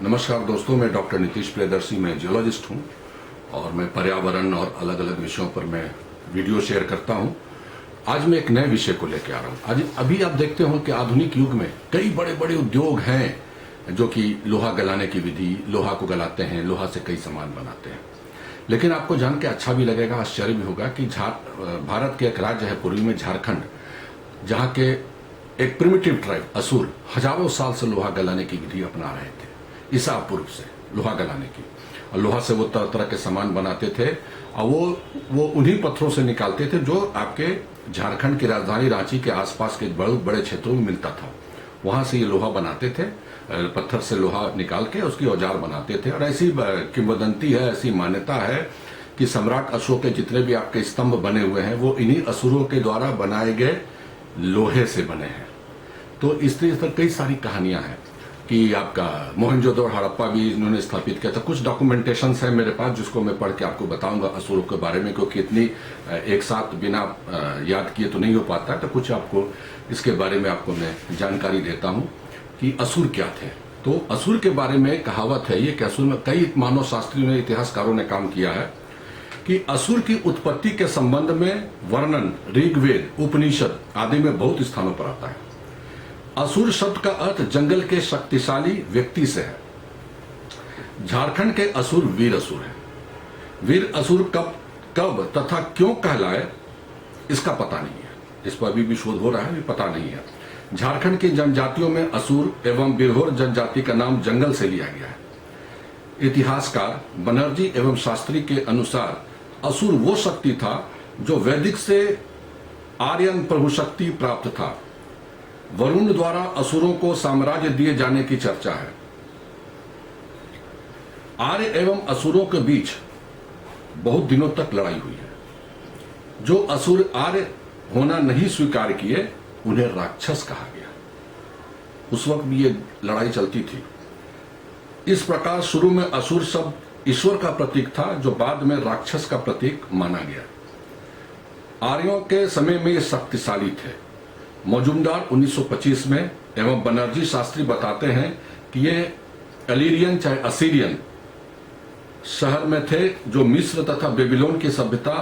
नमस्कार दोस्तों, मैं डॉक्टर नीतीश प्रियदर्शी, मैं जियोलॉजिस्ट हूं और मैं पर्यावरण और अलग अलग विषयों पर मैं वीडियो शेयर करता हूं। आज मैं एक नए विषय को लेकर आ रहा हूं। आज अभी आप देखते हो कि आधुनिक युग में कई बड़े बड़े उद्योग हैं जो कि लोहा गलाने की विधि, लोहा को गलाते हैं, लोहा से कई सामान बनाते हैं। लेकिन आपको जान के अच्छा भी लगेगा, आश्चर्य भी होगा कि भारत के एक राज्य है पूर्वी में झारखंड, जहां के एक प्रिमिटिव ट्राइब असुर हजारों साल से लोहा गलाने की विधि अपना रहे थे, ईसा पूर्व से लोहा गलाने की। और लोहा से वो तरह तरह के सामान बनाते थे और वो उन्हीं पत्थरों से निकालते थे जो आपके झारखंड की राजधानी रांची के आसपास के बड़े बड़े क्षेत्रों में मिलता था। वहां से ये लोहा बनाते थे, पत्थर से लोहा निकाल के उसकी औजार बनाते थे। और ऐसी किंवदंती है, ऐसी मान्यता है कि सम्राट अशोक के जितने भी आपके स्तंभ बने हुए हैं वो इन्हीं असुरों के द्वारा बनाए गए लोहे से बने हैं। तो इस तरह से कई सारी कहानियां हैं कि आपका मोहनजोदड़ो हड़प्पा भी इन्होंने स्थापित किया था। कुछ डॉक्यूमेंटेशन है मेरे पास जिसको मैं पढ़ के आपको बताऊंगा असुरों के बारे में, क्योंकि इतनी एक साथ बिना याद किए तो नहीं हो पाता है। तो कुछ आपको इसके बारे में आपको मैं जानकारी देता हूं कि असुर क्या थे। तो असुर के बारे में कहावत है ये कि असुर में कई मानव शास्त्रियों ने, इतिहासकारों ने काम किया है कि असुर की उत्पत्ति के संबंध में वर्णन ऋग्वेद, उपनिषद आदि में बहुत स्थानों पर आता है। असुर शब्द का अर्थ जंगल के शक्तिशाली व्यक्ति से है। झारखंड के असुर वीर असुर हैं। वीर असुर कब तथा क्यों कहलाए इसका पता नहीं है। इस पर अभी भी शोध हो रहा है, पता नहीं है। झारखंड की जनजातियों में असुर एवं बिरहोर जनजाति का नाम जंगल से लिया गया है। इतिहासकार बनर्जी एवं शास्त्री के अनुसार असुर वो शक्ति था जो वैदिक से आर्यन प्रभु शक्ति प्राप्त था। वरुण द्वारा असुरों को साम्राज्य दिए जाने की चर्चा है। आर्य एवं असुरों के बीच बहुत दिनों तक लड़ाई हुई है। जो असुर आर्य होना नहीं स्वीकार किए उन्हें राक्षस कहा गया। उस वक्त भी ये लड़ाई चलती थी। इस प्रकार शुरू में असुर शब्द ईश्वर का प्रतीक था, जो बाद में राक्षस का प्रतीक माना गया। आर्यों के समय में ये शक्तिशाली थे। मौजूमदार 1925 में एवं बनर्जी शास्त्री बताते हैं कि ये एलिरियन चाहे असीरियन शहर में थे जो मिस्र तथा बेबीलोन की सभ्यता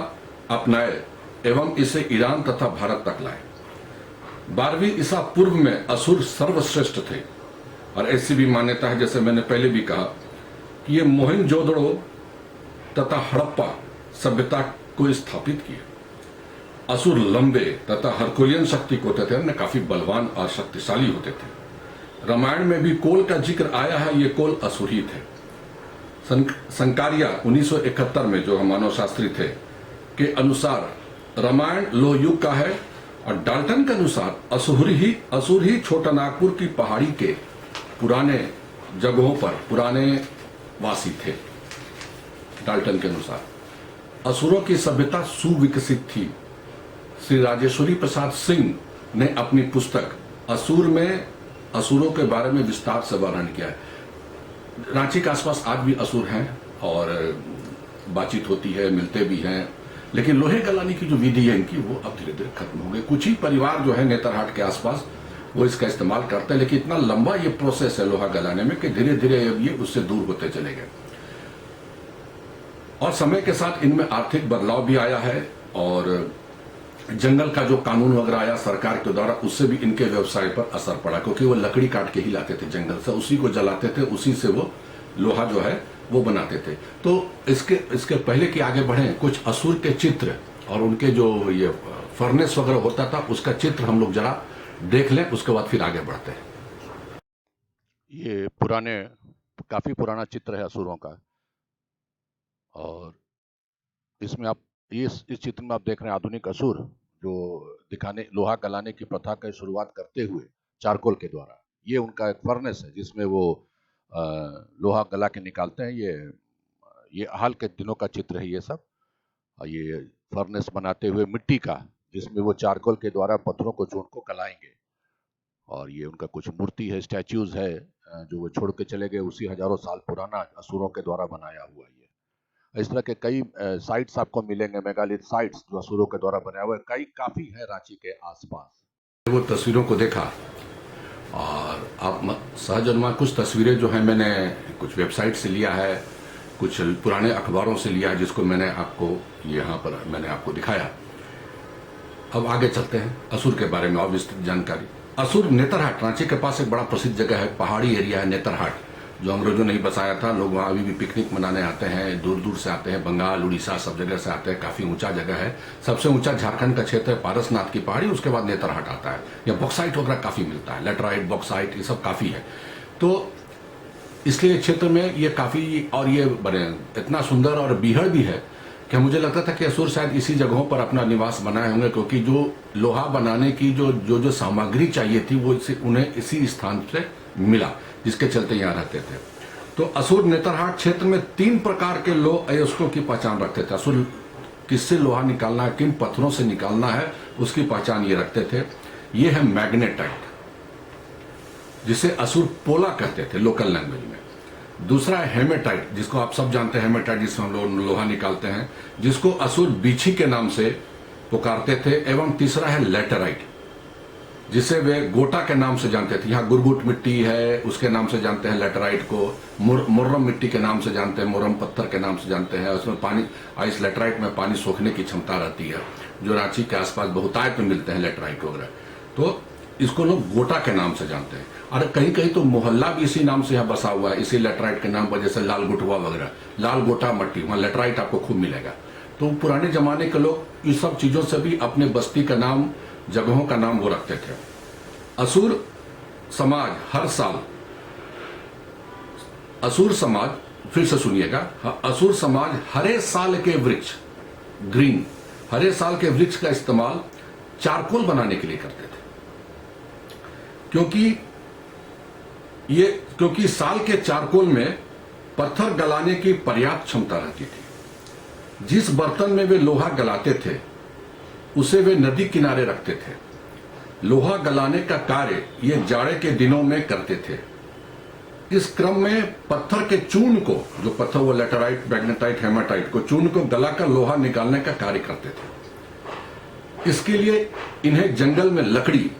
अपनाए एवं इसे ईरान तथा भारत तक लाए। 12वीं ईसा पूर्व में असुर सर्वश्रेष्ठ थे। और ऐसी भी मान्यता है, जैसे मैंने पहले भी कहा, कि ये मोहनजोदड़ो तथा हड़प्पा सभ्यता को स्थापित किए। असुर लंबे तथा हरकुलियन शक्ति को होते थे, काफी बलवान और शक्तिशाली होते थे। रामायण में भी कोल का जिक्र आया है, ये कोल असुर ही थे। संकारिया 1971 में जो मानव शास्त्री थे के अनुसार रामायण लोह युग का है। और डाल्टन के अनुसार असुर ही छोटा नागपुर की पहाड़ी के पुराने जगहों पर पुराने वासी थे। डाल्टन के अनुसार असुरों की सभ्यता सुविकसित थी। श्री राजेश्वरी प्रसाद सिंह ने अपनी पुस्तक असुर में असुरों के बारे में विस्तार से वर्णन किया है। रांची के आसपास आज भी असुर हैं और बातचीत होती है, मिलते भी हैं। लेकिन लोहे गलाने की जो विधि है इनकी, वो अब धीरे धीरे खत्म हो गई। कुछ ही परिवार जो है नेतरहाट के आसपास वो इसका इस्तेमाल करते हैं, लेकिन इतना लंबा ये प्रोसेस है लोहा गलाने में कि धीरे धीरे ये उससे दूर होते चले गए। और समय के साथ इनमें आर्थिक बदलाव भी आया है और जंगल का जो कानून वगैरह आया सरकार के द्वारा, उससे भी इनके व्यवसाय पर असर पड़ा, क्योंकि वो लकड़ी काट के ही लाते थे जंगल से, उसी को जलाते थे, उसी से वो लोहा जो है वो बनाते थे। तो इसके पहले कि आगे बढ़े, कुछ असुर के चित्र और उनके जो ये फर्नेस वगैरह होता था उसका चित्र हम लोग जरा देख लें, उसके बाद फिर आगे बढ़ते हैं। ये काफी पुराना चित्र है असुरों का। और इसमें आप इस चित्र में आप देख रहे हैं आधुनिक असुर जो दिखाने लोहा गलाने की प्रथा की शुरुआत करते हुए चारकोल के द्वारा। ये उनका एक फर्नेस है जिसमें वो लोहा गला के निकालते हैं। ये हाल के दिनों का चित्र है ये सब। और ये फर्नेस बनाते हुए मिट्टी का, जिसमें वो चारकोल के द्वारा पत्थरों को चूर्ण को गलाएंगे। और ये उनका कुछ मूर्ति है, स्टैच्यूज है जो वो छोड़ के चले गए, उसी हजारों साल पुराना असुरों के द्वारा बनाया हुआ ये। इस तरह के कई साइट्स आपको मिलेंगे, मेगालिथ साइट्स जो असुरों के द्वारा बनाए हुए काफी है रांची के आसपास। वो तस्वीरों को देखा और आप सहज अनुमान कुछ तस्वीरें जो है मैंने कुछ वेबसाइट से लिया है, कुछ पुराने अखबारों से लिया है, जिसको मैंने आपको यहाँ पर मैंने आपको दिखाया। अब आगे चलते हैं असुर के बारे में और विस्तृत जानकारी। असुर नेतरहाट, रांची के पास एक बड़ा प्रसिद्ध जगह है, पहाड़ी एरिया है नेतरहाट, जो अंग्रेजों ने ही बसाया था। लोग वहाँ अभी भी पिकनिक मनाने आते हैं, दूर दूर से आते हैं, बंगाल, उड़ीसा सब जगह से आते हैं। काफी ऊंचा जगह है, सबसे ऊंचा झारखंड का क्षेत्र है पारसनाथ की पहाड़ी, उसके बाद नेतरहाट आता है। यहाँ बॉक्साइट वगैरह काफी मिलता है, लेटराइट, बॉक्साइट, ये सब काफी है। तो इसलिए क्षेत्र में ये काफी, और ये बने इतना सुंदर और बीहड़ भी है कि मुझे लगता था कि असुर शायद इसी जगहों पर अपना निवास बनाए होंगे, क्योंकि जो लोहा बनाने की जो सामग्री चाहिए थी वो उन्हें इसी स्थान से मिला, जिसके चलते यहाँ रहते थे। तो असुर नेतरहाट क्षेत्र में 3 प्रकार के लोह अयस्कों की पहचान रखते थे। असुर किससे लोहा निकालना है, किन पत्थरों से निकालना है, उसकी पहचान ये रखते थे। ये है मैग्नेटाइट, जिसे असुर पोला कहते थे लोकल लैंग्वेज में। दूसरा है हेमेटाइट, जिसको आप सब जानते हैं, हेमेटाइट जिसमें हम लोग लोहा निकालते हैं, जिसको असुर बीछी के नाम से पुकारते थे। एवं तीसरा है लेटराइट, जिसे वे गोटा के नाम से जानते थे। यहाँ गुरगुट मिट्टी है, उसके नाम से जानते हैं लेटराइट को। मुर्रम मिट्टी के नाम से जानते हैं, मुर्रम पत्थर के नाम से जानते हैं। उसमें पानी, इस लेटराइट में पानी सोखने की क्षमता रहती है, जो रांची के आसपास बहुतायत में मिलते हैं लेटराइट वगैरह। तो इसको लोग गोटा के नाम से जानते हैं। और कहीं कहीं तो मोहल्ला भी इसी नाम से यहाँ बसा हुआ है, इसी लेटराइट के नाम पर, जैसे लाल गुटवा वगैरह, लाल गोटा मट्टी, वहाँ लेटराइट आपको खूब मिलेगा। तो पुराने जमाने के लोग इस सब चीजों से भी अपने बस्ती का नाम, जगहों का नाम वो रखते थे। असुर समाज हर साल, असुर समाज, फिर से सुनिएगा, असुर समाज हरे साल के वृक्ष, ग्रीन, हरे साल के वृक्ष का इस्तेमाल चारकोल बनाने के लिए करते थे। क्योंकि साल के चारकोल में पत्थर गलाने की पर्याप्त क्षमता रहती थी। जिस बर्तन में वे लोहा गलाते थे उसे वे नदी किनारे रखते थे। लोहा गलाने का कार्य ये जाड़े के दिनों में करते थे। इस क्रम में पत्थर के चूर्ण को, जो पत्थर वो लेटराइट, मैग्नेटाइट, हेमाटाइट को चूर्ण को गलाकर लोहा निकालने का कार्य करते थे। इसके लिए इन्हें जंगल में लकड़ी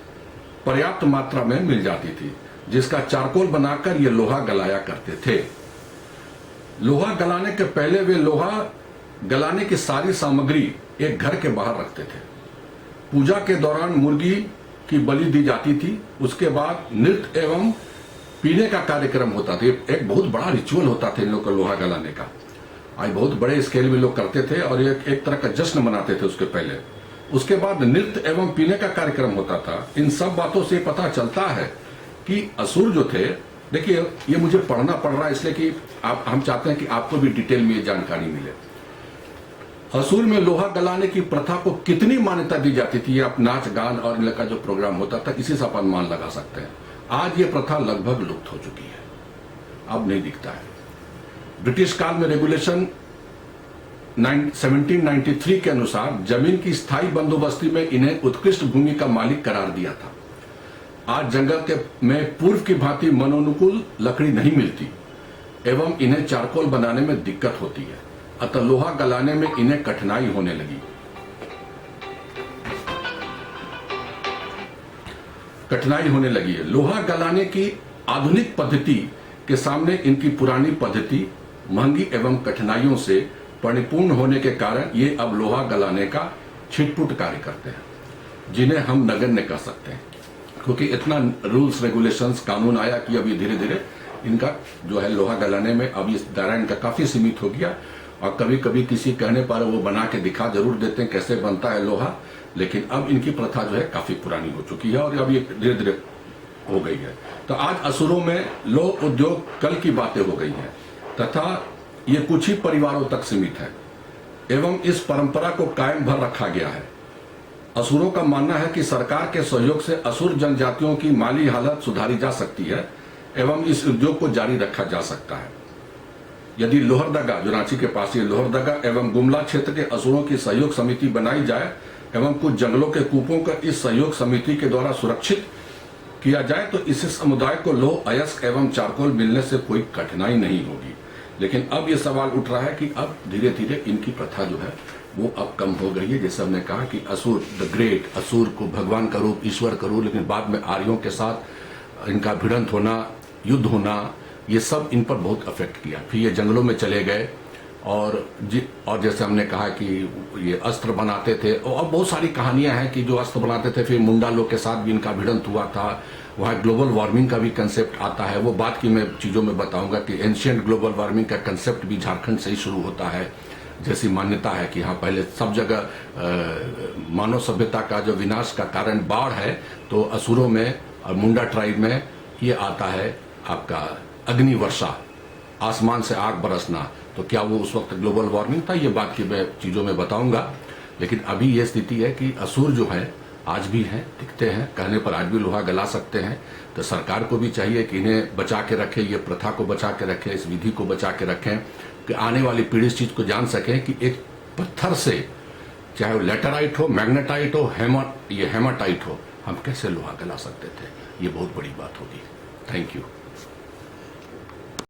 पर्याप्त मात्रा में मिल जाती थी, जिसका चारकोल बनाकर ये लोहा गलाया करते थे। लोहा गलाने के पहले वे लोहा गलाने की सारी सामग्री एक घर के बाहर रखते थे। पूजा के दौरान मुर्गी की बलि दी जाती थी। उसके बाद नृत्य एवं पीने का कार्यक्रम होता था। एक बहुत बड़ा रिचुअल होता था इन लोग का लोहा गलाने का। आज बहुत बड़े स्केल में लोग करते थे और एक तरह का जश्न मनाते थे उसके पहले। उसके बाद नृत्य एवं पीने का कार्यक्रम होता था। इन सब बातों से पता चलता है कि असुर जो थे, देखिए ये मुझे पढ़ना पड़ रहा है इसलिए कि हम चाहते हैं कि आपको भी डिटेल में ये जानकारी मिले। असुर में लोहा गलाने की प्रथा को कितनी मान्यता दी जाती थी, आप नाच गान और इनका जो प्रोग्राम होता था, इसी से अपन मान लगा सकते हैं। आज ये प्रथा लगभग लुप्त हो चुकी है, अब नहीं दिखता है। ब्रिटिश काल में रेगुलेशन 1793 के अनुसार जमीन की स्थायी बंदोबस्ती में इन्हें उत्कृष्ट भूमि का मालिक करार दिया था। आज जंगल के में पूर्व की भांति मनोनुकूल लकड़ी नहीं मिलती एवं इन्हें चारकोल बनाने में दिक्कत होती है, अतः लोहा गलाने में इन्हें कठिनाई होने लगी। है। लोहा गलाने की आधुनिक पद्धति के सामने इनकी पुरानी पद्धति महंगी एवं कठिनाइयों से परिपूर्ण होने के कारण ये अब लोहा गलाने का छिटपुट कार्य करते हैं, जिन्हें हम नगण्य कह सकते हैं, क्योंकि इतना रूल्स रेगुलेशंस कानून आया कि अभी धीरे धीरे इनका जो है लोहा गलाने में अब इस दायरा इनका काफी सीमित हो गया। और कभी कभी किसी कहने पर वो बना के दिखा जरूर देते हैं कैसे बनता है लोहा, लेकिन अब इनकी प्रथा जो है काफी पुरानी हो चुकी है और अब ये धीरे धीरे हो गई है। तो आज असुरों में लोह उद्योग कल की बातें हो गई हैं तथा ये कुछ ही परिवारों तक सीमित है एवं इस परंपरा को कायम भर रखा गया है। असुरों का मानना है कि सरकार के सहयोग से असुर जनजातियों की माली हालत सुधारी जा सकती है एवं इस उद्योग को जारी रखा जा सकता है। यदि लोहरदगा, जो रांची के पास ही लोहरदगा एवं गुमला क्षेत्र के असुरों की सहयोग समिति बनाई जाए एवं कुछ जंगलों के कूपों को इस सहयोग समिति के द्वारा सुरक्षित किया जाए तो इससे समुदाय को लोह अयस्क एवं चारकोल मिलने से कोई कठिनाई नहीं होगी। लेकिन अब यह सवाल उठ रहा है कि अब धीरे धीरे इनकी प्रथा जो है वो अब कम हो गई है। जैसे हमने कहा कि असुर द ग्रेट, असुर को भगवान का रूप, ईश्वर का रूप, लेकिन बाद में आर्यों के साथ इनका भिड़ंत होना, युद्ध होना, ये सब इन पर बहुत अफेक्ट किया। फिर ये जंगलों में चले गए और जैसे हमने कहा कि ये अस्त्र बनाते थे और बहुत सारी कहानियां हैं कि जो अस्त्र बनाते थे, फिर मुंडा लोग के साथ भी इनका भिड़ंत हुआ था। वहाँ ग्लोबल वार्मिंग का भी कंसेप्ट आता है, वो बात की मैं चीज़ों में बताऊंगा कि एंशियंट ग्लोबल वार्मिंग का कंसेप्ट भी झारखंड से ही शुरू होता है। जैसी मान्यता है कि हाँ, पहले सब जगह मानव सभ्यता का जो विनाश का कारण बाढ़ है, तो असुरों में और मुंडा ट्राइब में ये आता है आपका अग्नि वर्षा, आसमान से आग बरसना। तो क्या वो उस वक्त ग्लोबल वार्मिंग था, ये बात की मैं चीज़ों में बताऊंगा। लेकिन अभी ये स्थिति है कि असुर जो है आज भी हैं, दिखते हैं, कहने पर आज भी लोहा गला सकते हैं। तो सरकार को भी चाहिए कि इन्हें बचा के रखे, ये प्रथा को बचा के रखें, इस विधि को बचा के रखें, कि आने वाली पीढ़ी इस चीज़ को जान सकें कि एक पत्थर से, चाहे वो लेटराइट हो, मैग्नेटाइट हो, हेमाटाइट हो, हम कैसे लोहा गला सकते थे। ये बहुत बड़ी बात होगी। Thank you.